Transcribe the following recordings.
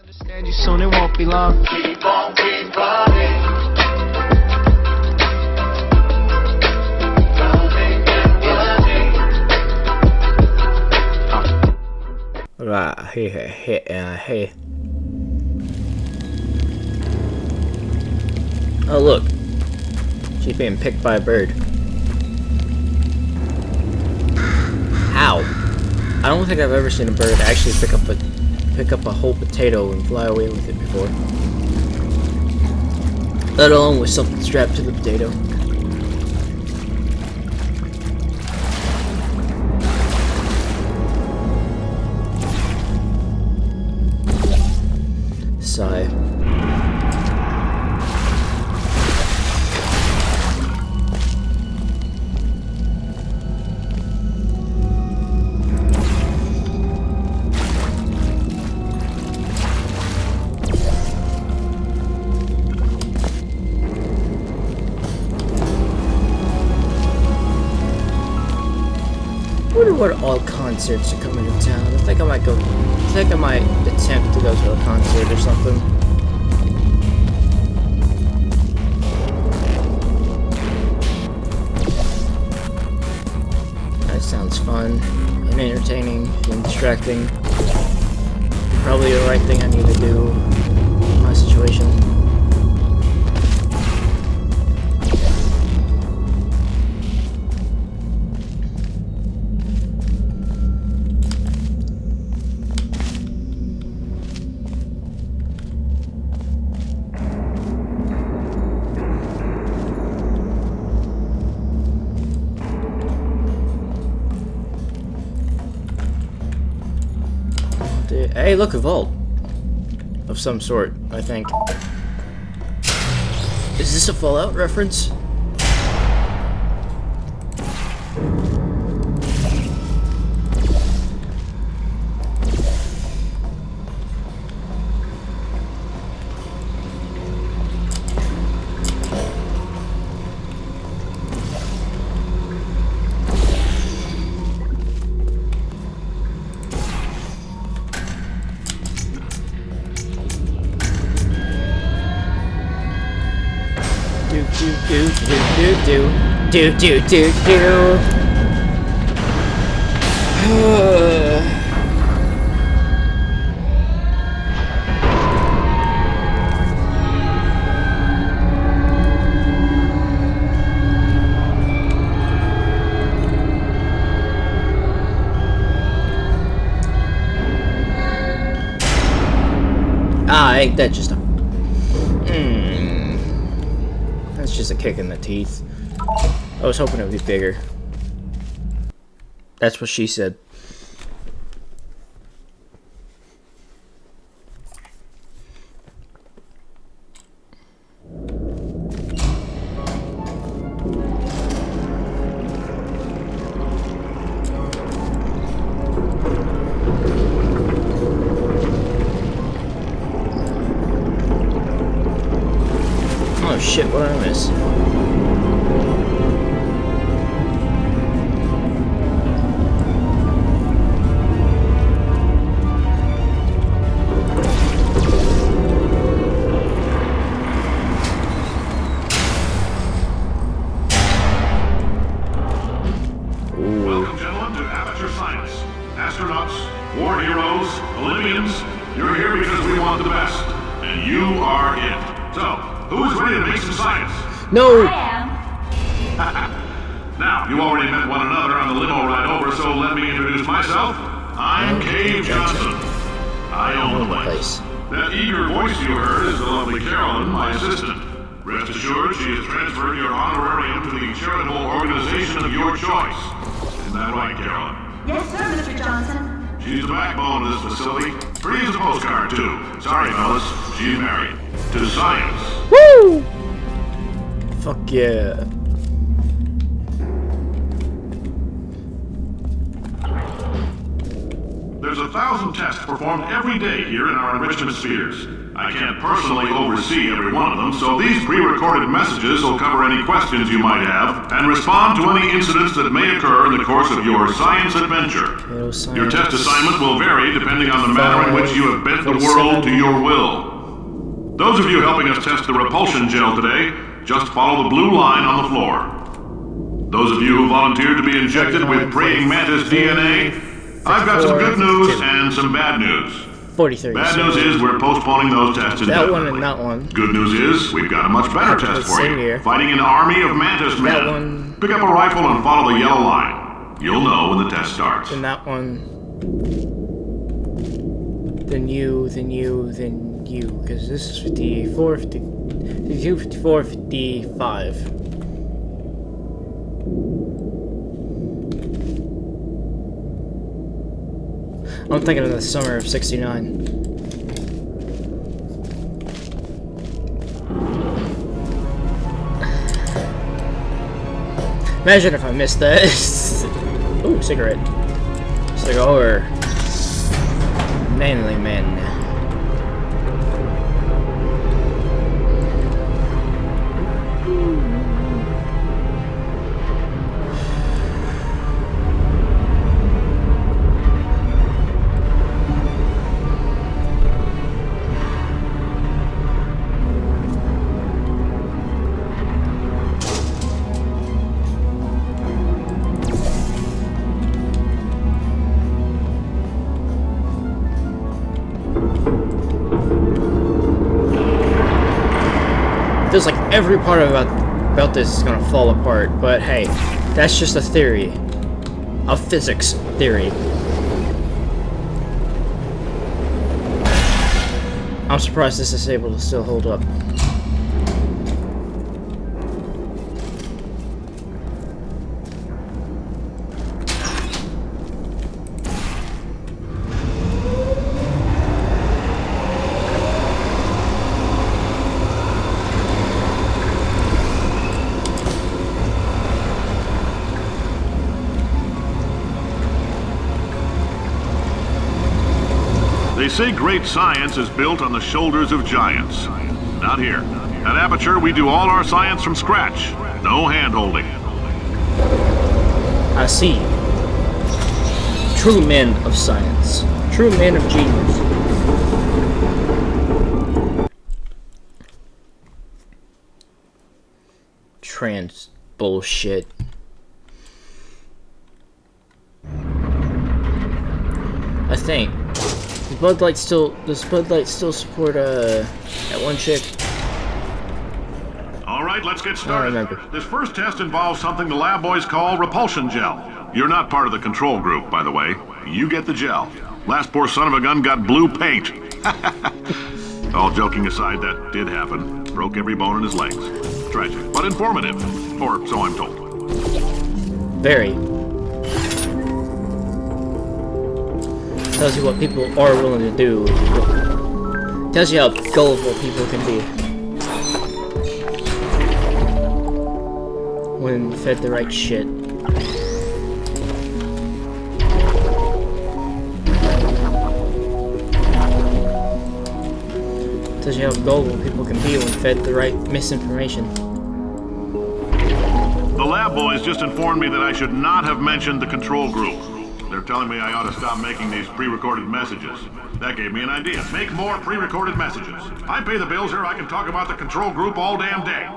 Understand you soon, it won't be long. Keep on, keep running. Running and running. Right, hey. Oh look, she's being picked by a bird. How? I don't think I've ever seen a bird actually pick up a whole potato and fly away with it before. Let alone with something strapped to the potato. Sigh. I wonder what all concerts are coming to town. I think I might attempt to go to a concert or something. That sounds fun and entertaining and distracting. Probably the right thing I need to do in my situation. Hey, look, a vault of some sort, I think. Is this a Fallout reference? Do. Ain't that just a... That's just a kick in the teeth. I was hoping it would be bigger. That's what she said. Oh shit, what did I miss? War heroes, Olympians, you're here because we want the best, and you are it. So, who is ready to make some science? No! I am. Now, you already met one another on the limo ride over, so let me introduce myself. I'm Cave Johnson. I own the place. That eager voice you heard is the lovely Carolyn, my assistant. Rest assured, she has transferred your honorarium to the charitable organization of your choice. Isn't that right, Carolyn? Yes, sir, Mr. Johnson. She's the backbone of this facility. Free as a postcard, too. Sorry, fellas. She's married. To science. Woo! Fuck yeah. There's 1,000 tests performed every day here in our enrichment spheres. I can't personally oversee every one of them, so these pre-recorded messages will cover any questions you might have and respond to any incidents that may occur in the course of your science adventure. Your test assignment will vary depending on the manner in which you have bent the world to your will. Those of you helping us test the repulsion gel today, just follow the blue line on the floor. Those of you who volunteered to be injected with praying mantis DNA, I've got some good news and some bad news. 43. Bad news is we're postponing those tests That one indefinitely. and that one. Good news is we've got a much better test for Same you. here. Fighting an army of mantis That men. one. Pick up a rifle and follow the yellow line. You'll know when the test starts. Then that one. Then you, then you, then you. Because this is 54, 52, 54, 55. I'm thinking of the summer of '69. Imagine if I missed this. Ooh, cigarette. Cigar. Manly men. Feels like every part about this is gonna fall apart, but hey, that's just a theory. A physics theory. I'm surprised this is able to still hold up. They say great science is built on the shoulders of giants. Not here. At Aperture, we do all our science from scratch. No hand-holding. I see. True men of science. True men of genius. Trans bullshit. I think. Does Bloodlight still support that one chick? All right, let's get started. remember. This first test involves something the lab boys call repulsion gel. You're not part of the control group, by the way. You get the gel. Last poor son of a gun got blue paint. All joking aside, that did happen. Broke every bone in his legs. Tragic, but informative. Or so I'm told. Very. Tells you what people are willing to do. Tells you how gullible people can be. When fed the right shit. Tells you how gullible people can be when fed the right misinformation. The lab boys just informed me that I should not have mentioned the control group. They're telling me I ought to stop making these pre-recorded messages. That gave me an idea. Make more pre-recorded messages. I pay the bills here, I can talk about the control group all damn day.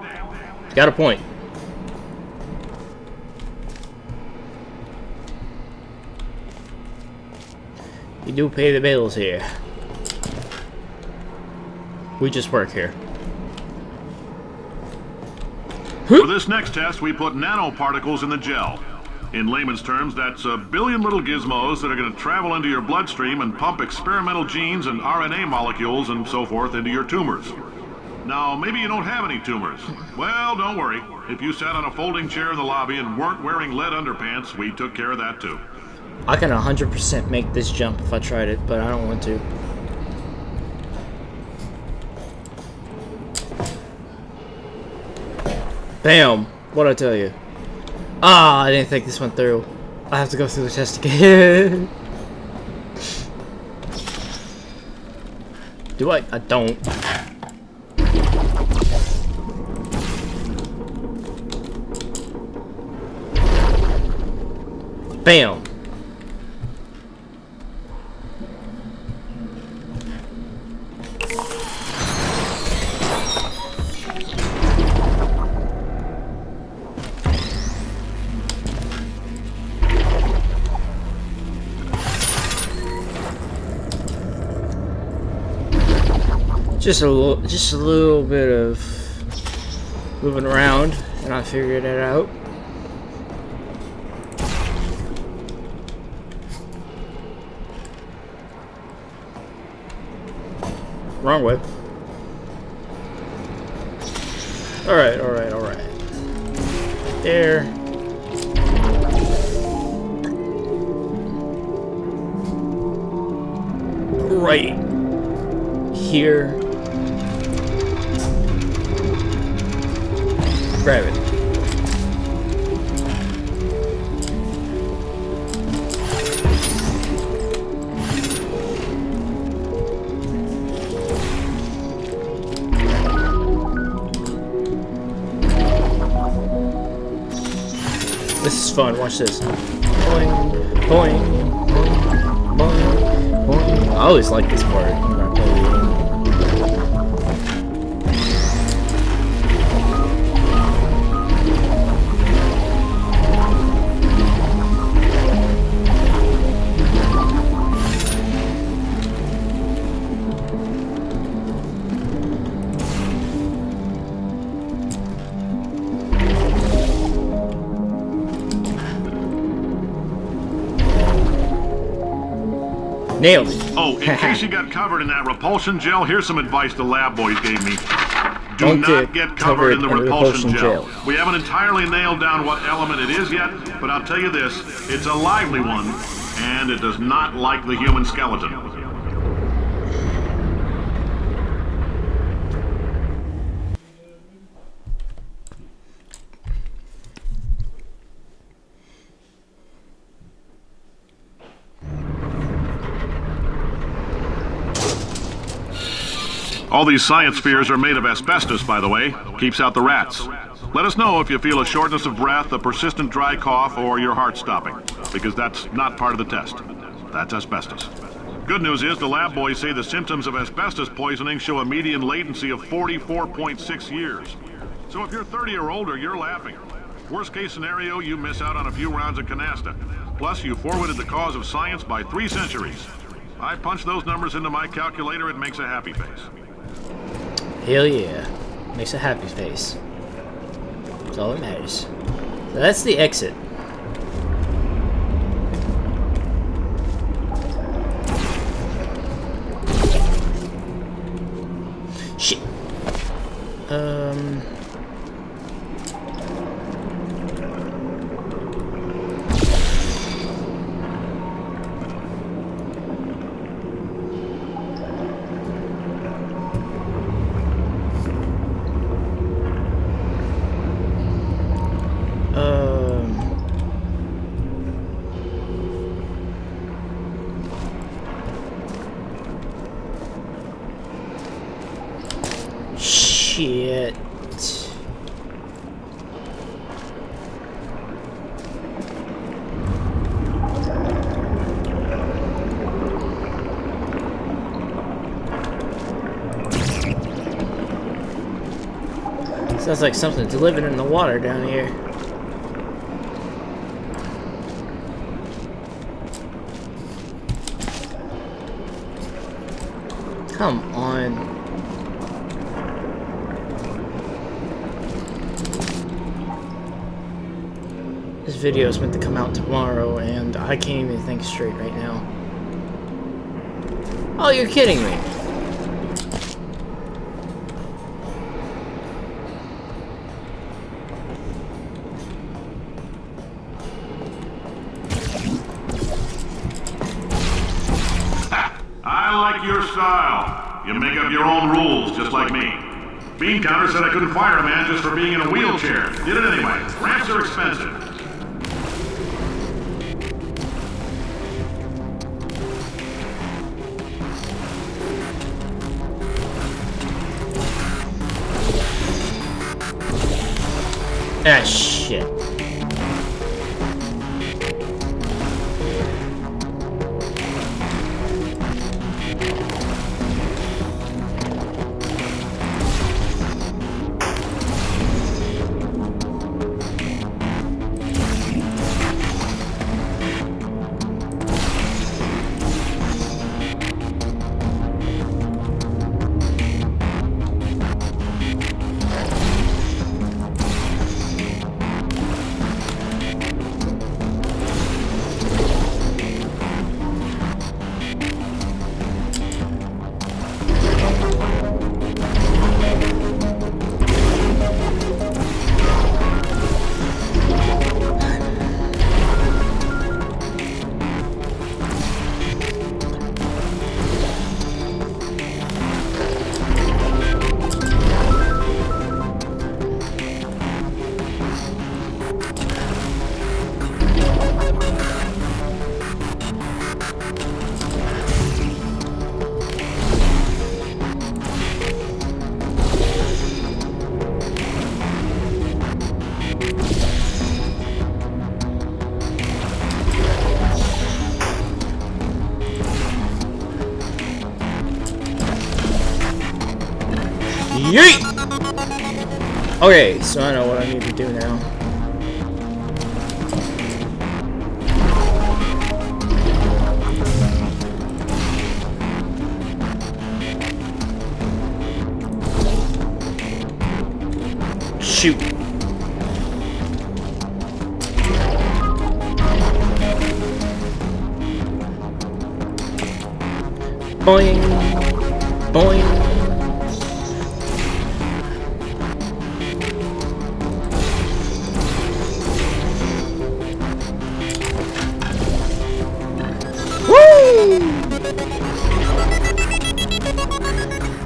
Got a point. You do pay the bills here. We just work here. For this next test, we put nanoparticles in the gel. In layman's terms, that's a billion little gizmos that are going to travel into your bloodstream and pump experimental genes and RNA molecules and so forth into your tumors. Now, maybe you don't have any tumors. Well, don't worry. If you sat on a folding chair in the lobby and weren't wearing lead underpants, we took care of that too. I can 100% make this jump if I tried it, but I don't want to. Bam! What'd I tell you? Ah, I didn't think this went through. I have to go through the test again. Do I? I don't. Bam. Just a little bit of moving around, and I figured it out. Wrong way. Alright, alright, alright. There. Right here. Grab it. This is fun. Watch this. Boing, boing, boing, boing, boing. I always like this part. I'm not playing the game. Nailed it. Oh, in case you got covered in that repulsion gel, here's some advice the lab boys gave me. Do Don't not get covered in the repulsion gel. gel. We haven't entirely nailed down what element it is yet, but I'll tell you this, it's a lively one, and it does not like the human skeleton. All these science spheres are made of asbestos, by the way. Keeps out the rats. Let us know if you feel a shortness of breath, a persistent dry cough, or your heart stopping, because that's not part of the test. That's asbestos. Good news is the lab boys say the symptoms of asbestos poisoning show a median latency of 44.6 years. So if you're 30 or older, you're laughing. Worst case scenario, you miss out on a few rounds of canasta. Plus, you forwarded the cause of science by 3 centuries. I punch those numbers into my calculator, it makes a happy face. Hell yeah. Makes a happy face. That's all that matters. So that's the exit. Shit. Shit. Sounds like something's living in the water down here. Come on. This video is meant to come out tomorrow, and I can't even think straight right now. Oh, you're kidding me. I like your style. You make up your own rules, just like me. Bean Counter said I couldn't fire a man just for being in a wheelchair. Did it anyway. Ramps are expensive. Ah, shit. Yeet! Okay, so I know what I need to do now. Shoot. Boing. Boing.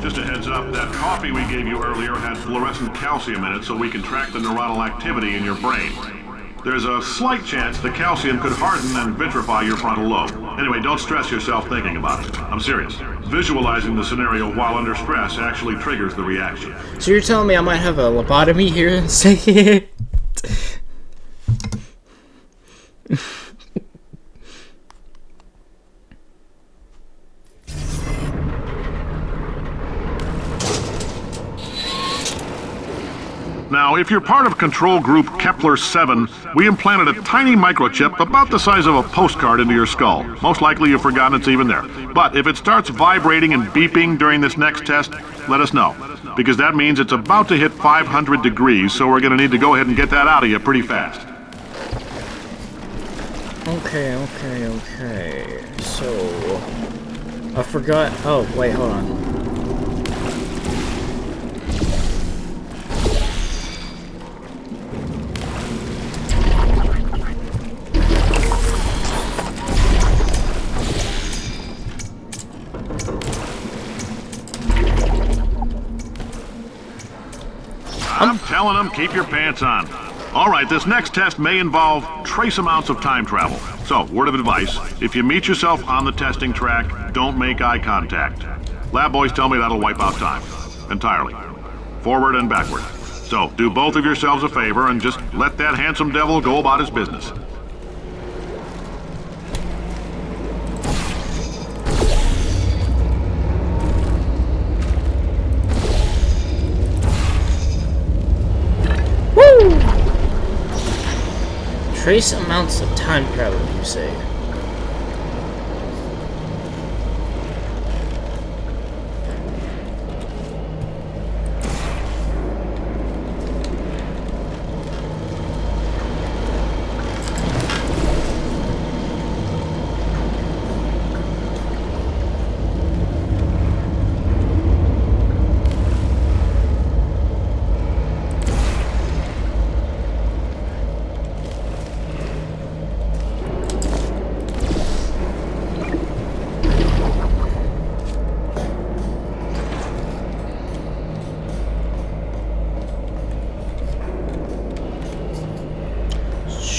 Just a heads up, that coffee we gave you earlier had fluorescent calcium in it so we can track the neuronal activity in your brain. There's a slight chance the calcium could harden and vitrify your frontal lobe. Anyway, don't stress yourself thinking about it. I'm serious. Visualizing the scenario while under stress actually triggers the reaction. So you're telling me I might have a lobotomy here in a second? Now, if you're part of control group Kepler-7, we implanted a tiny microchip about the size of a postcard into your skull. Most likely you've forgotten it's even there. But if it starts vibrating and beeping during this next test, let us know. Because that means it's about to hit 500 degrees, so we're going to need to go ahead and get that out of you pretty fast. Okay. So... I forgot... Oh, wait, hold on. I'm telling them, keep your pants on. All right, this next test may involve trace amounts of time travel. So, word of advice, if you meet yourself on the testing track, don't make eye contact. Lab boys tell me that'll wipe out time. Entirely. Forward and backward. So, do both of yourselves a favor and just let that handsome devil go about his business. Trace amounts of time travel, you say?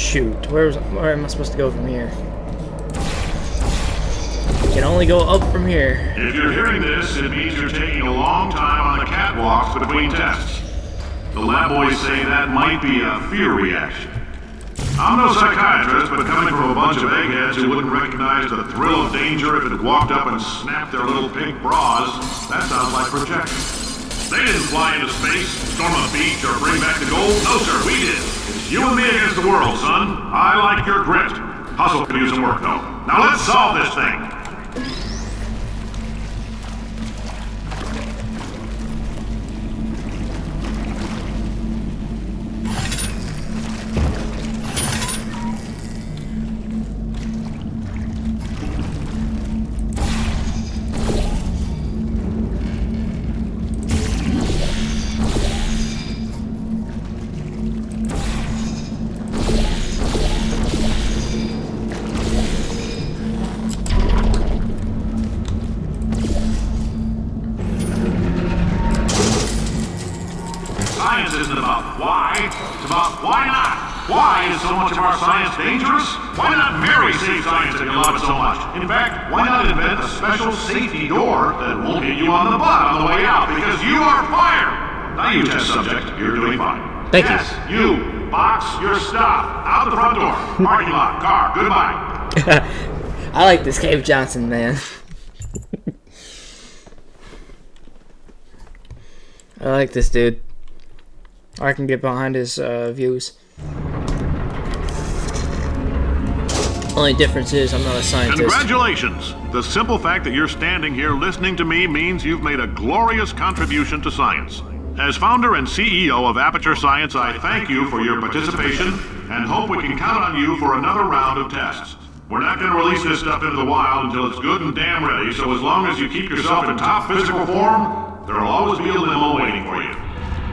Shoot, where am I supposed to go from here? You can only go up from here. If you're hearing this, it means you're taking a long time on the catwalks between tests. The lab boys say that might be a fear reaction. I'm no psychiatrist, but coming from a bunch of eggheads who wouldn't recognize the thrill of danger if it walked up and snapped their little pink bras, that sounds like projection. They didn't fly into space, storm a beach, or bring back the gold. No, sir, we did. It's you and me against the world, son. I like your grit. Hustle could use some work, though. Now let's solve this thing. Science isn't about why, it's about why not. Why is so much of our science dangerous? Why not Mary save science if you love it so much? In fact, why not invent a special safety door that won't hit you on the butt on the way out because you are fired? Now you test subject, you're doing fine. Thank you. Yes, you, box your stuff, out the front door, parking lot, car, goodbye. I like this Cave Johnson, man. I like this dude. I can get behind his views. Only difference is I'm not a scientist. Congratulations! The simple fact that you're standing here listening to me means you've made a glorious contribution to science. As founder and CEO of Aperture Science, I thank you for your participation and hope we can count on you for another round of tests. We're not going to release this stuff into the wild until it's good and damn ready, so as long as you keep yourself in top physical form, there will always be a limo waiting for you.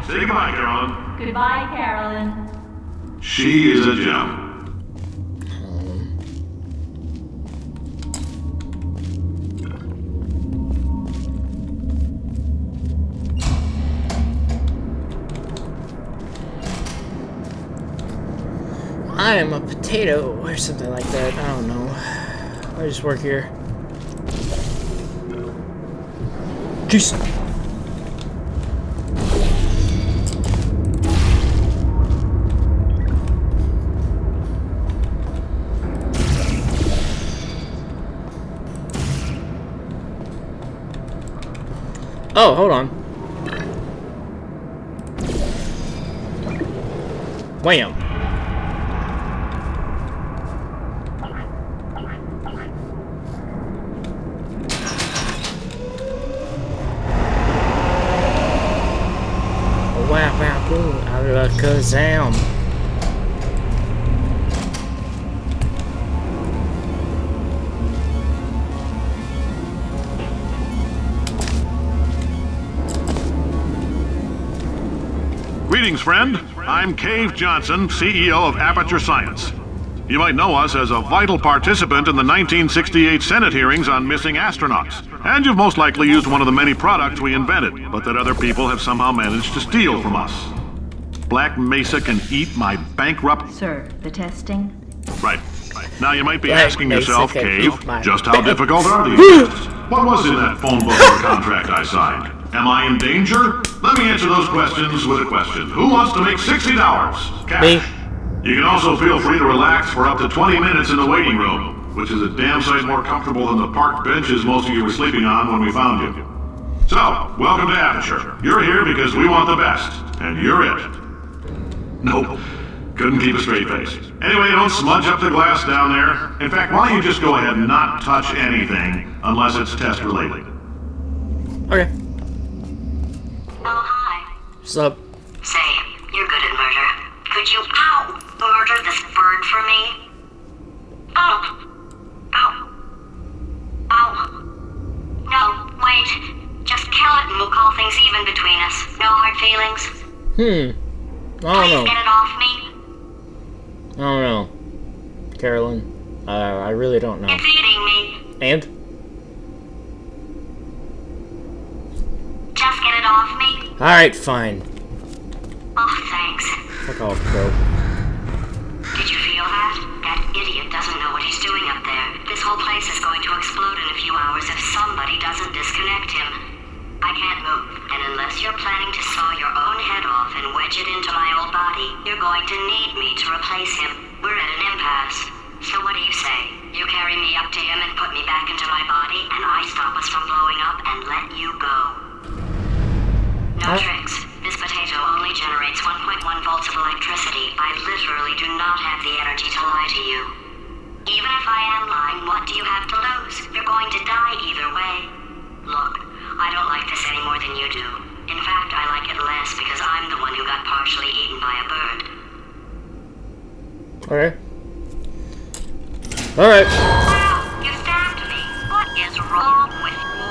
Say goodbye, Carolyn. Goodbye, Carolyn. She is a gem. I am a potato or something like that. I don't know. I just work here. Juice. Oh, hold on. Wham. Wow, wow, boom, alakazam. Greetings, friend. I'm Cave Johnson, CEO of Aperture Science. You might know us as a vital participant in the 1968 Senate hearings on missing astronauts. And you've most likely used one of the many products we invented, but that other people have somehow managed to steal from us. Black Mesa can eat my bankrupt... Sir, the testing? Right. Now you might be Black asking Mesa yourself, can Cave, eat my just how difficult are these tests? What was in that phone book or contract I signed? Am I in danger? Let me answer those questions with a question. Who wants to make $60? Cash. Me. You can also feel free to relax for up to 20 minutes in the waiting room, which is a damn sight more comfortable than the park benches most of you were sleeping on when we found you. So, welcome to Aperture. You're here because we want the best, and you're it. Nope. Couldn't keep a straight face. Anyway, don't smudge up the glass down there. In fact, why don't you just go ahead and not touch anything unless it's test related. Okay. Oh, hi. What's up? Say, you're good at murder. Could you, murder this bird for me? Oh. No, wait. Just kill it and we'll call things even between us. No hard feelings. I don't Please know. get it off me. I don't know. Carolyn. I really don't know. It's eating me. And? Just get it off me. Alright, fine. Oh, thanks. Fuck off, bro. Did you feel that? That idiot doesn't know what he's doing up there. This whole place is going to explode in a few hours if somebody doesn't disconnect him. I can't move, and unless you're planning to saw your own head off and wedge it into my old body, you're going to need me to replace him. We're at an impasse. So what do you say? You carry me up to him and put me back into my body, and I stop us from blowing up and let you go. No tricks. This potato only generates 1.1 volts of electricity. I literally do not have the energy to lie to you. Even if I am lying, what do you have to lose? You're going to die either way. Look, I don't like this any more than you do. In fact, I like it less because I'm the one who got partially eaten by a bird. Okay. Alright. You stabbed me. What is wrong with you?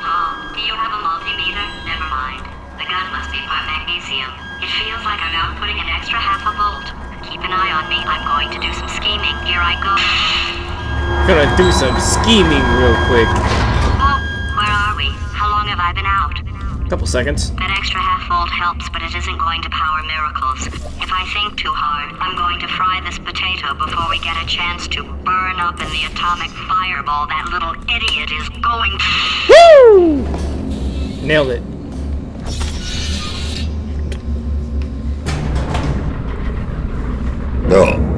Oh, do you have a multimeter? Never mind. The gun must be part magnesium. It feels like I'm outputting an extra half a volt. Keep an eye on me. I'm going to do some scheming. Here I go. Gonna do some scheming real quick. Oh, where are we? How long have I been out? Couple seconds. That extra half volt helps, but it isn't going to power miracles. If I think too hard, I'm going to fry this potato before we get a chance to burn up in the atomic fireball that little idiot is going to... Woo! Nailed it.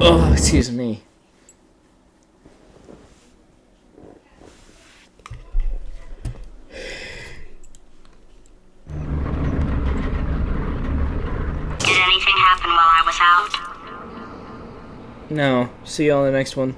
Oh, excuse me. Did anything happen while I was out? No. See you on the next one.